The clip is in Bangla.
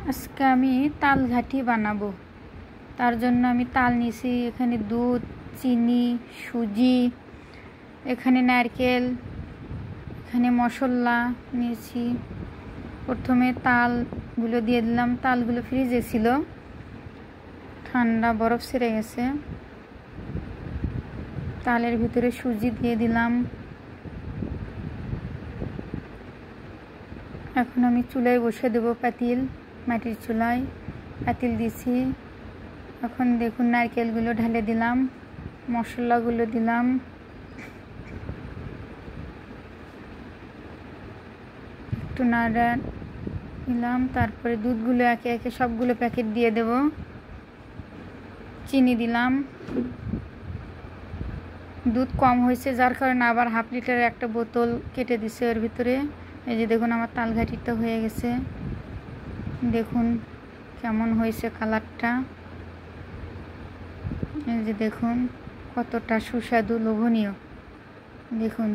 আজকে আমি তাল ঘাটি বানাবো। তার জন্য আমি তাল নিয়েছি, এখানে দুধ, চিনি, সুজি, এখানে নারকেল, এখানে মশলা নিয়েছি। প্রথমে তালগুলো দিয়ে দিলাম। তালগুলো ফ্রিজে ছিল, ঠান্ডা বরফ ছেড়ে গেছে। তালের ভিতরে সুজি দিয়ে দিলাম। এখন আমি চুলায় বসে দেবো পাতিল, মাটির চুলায় পাতিল দিছি। এখন দেখুন নারকেলগুলো ঢেলে দিলাম, মশলাগুলো দিলাম, একটু নাড়া দিলাম। তারপরে দুধগুলো একে একে সবগুলো প্যাকেট দিয়ে দেব। চিনি দিলাম। দুধ কম হয়েছে যার কারণে আবার হাফ লিটারের একটা বোতল কেটে দিছে ওর ভিতরে। এই যে দেখুন আমার তাল ঘাটিটা হয়ে গেছে। দেখুন কেমন হয়েছে কালারটা। এই যে দেখুন কতটা সুস্বাদু, লোভনীয়। দেখুন।